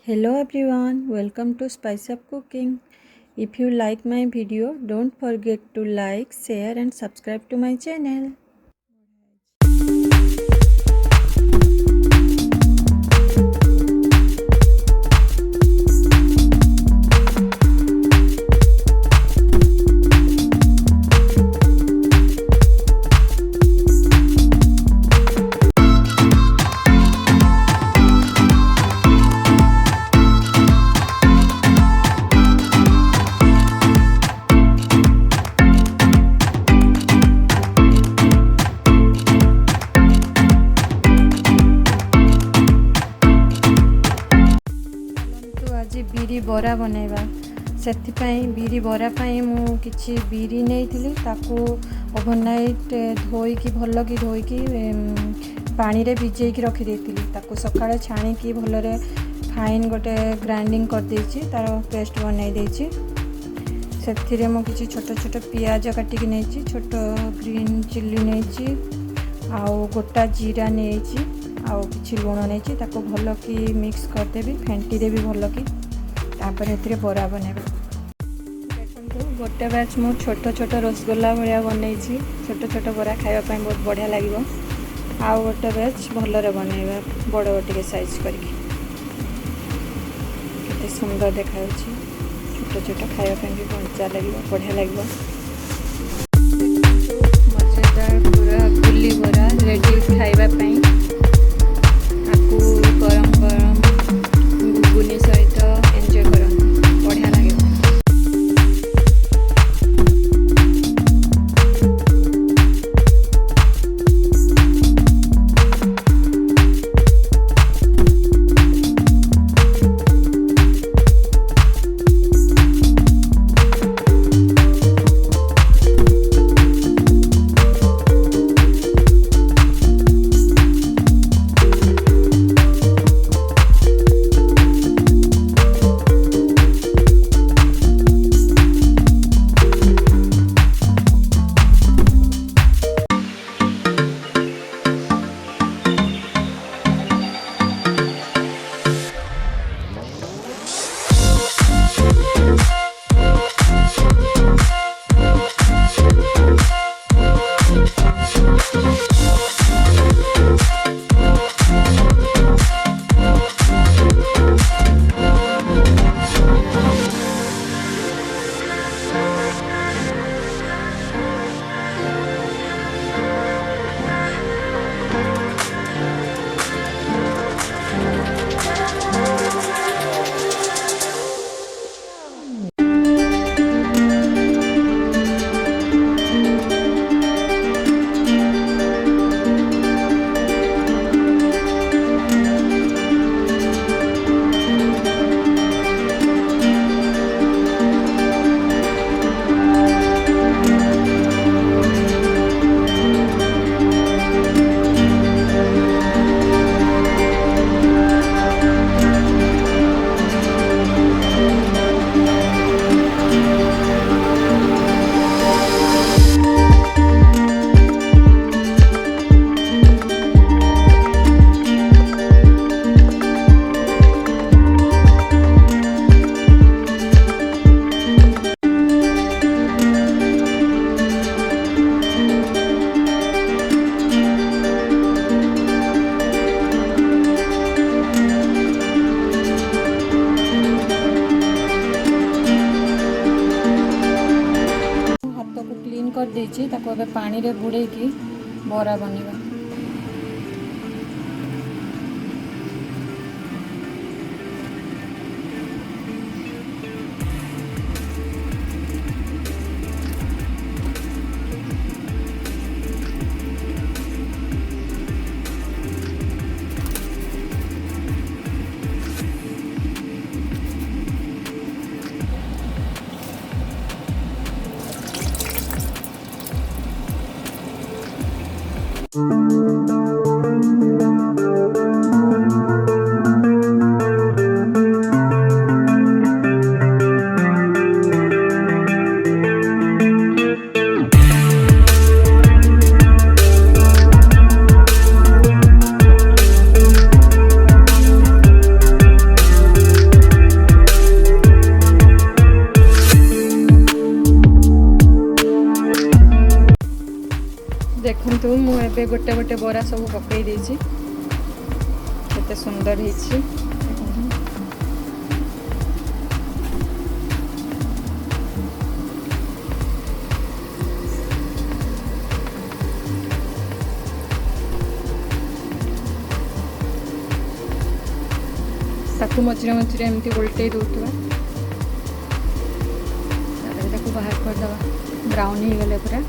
Hello everyone, welcome to Spice Up Cooking. If you like my video, don't forget to like, share and subscribe to my channel. बिरी बरा बनैबा से बिरी बरा मु किछि बिरी नहीं ताकू ओवरनाइट धोईकी भल कि धोईकी पानी रे भिजेकी रखी देइतिली ताकू सकाळे छाणी की भलरे फाइन गोटे ग्राइंडिंग कर देछि तार पेस्ट बनाई देछि सेथिरे मु किछि छोट छोट पियाज काटिकी नेछि छोट ग्रीन चिल्ली नेछि आउ गोटा जीरा नेछि आउ किछि लुण नेछि ताकू भल कि मिक्स कर देबी फेंटी देबी भल कि तापर एथिरे बरा बनेबे देखंतु गोटे बैच मु छोट छोट रसगोल्ला भलिया बनैछि छोट छोट बरा खाइबा पई बहुत बढ़िया लागिवो आउ गोटे बैच भलरे बनैबा बड़ गोटे साइज करके केते सुंदर देखाउछि छोट छोट खाइबा पई भी मजा लागिवो बढ़िया लागिवो मजेदार पूरा गुली बरा रेडी खाइबा पई आकु गरम गरम गुगुनी सहित एंजॉय करन बढ़िया लागे कर देछि ताको अब पानी रे बुड़े की बरा बनेबा ଏବେ ଗୋଟେ ଗୋଟେ ବରା ସବୁ ପକେଇ ଦେଇଛି। କେତେ ସୁନ୍ଦର ହେଇଛି। ताकू मझे मझे एमती उल्टे दूसवा बाहर करदे ब्राउन हो गले पूरा।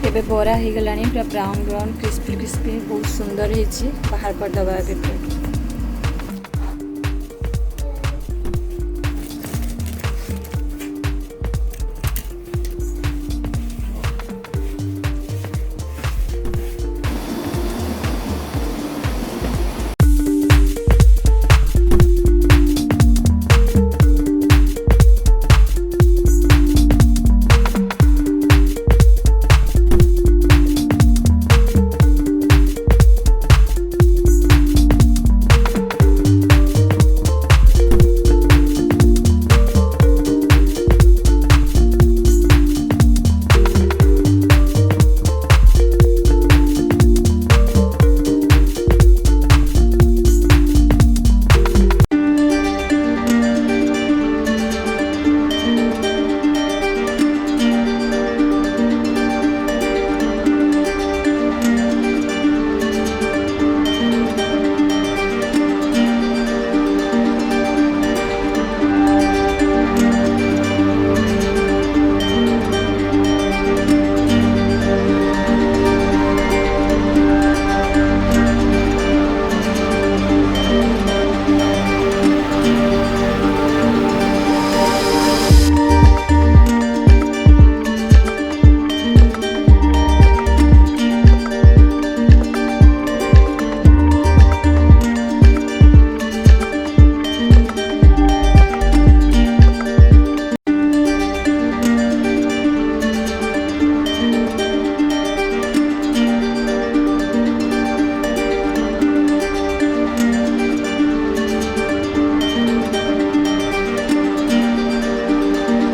ଏବେ ବରା ହେଇଗଲାଣି ପୁରା ବ୍ରାउन ବ୍ରାउन କ୍ରିस्ପी କ୍ରିस्ପी बहुत सुंदर ହେଇଛି। ବାହାର କରିଦେବା ଏବେ।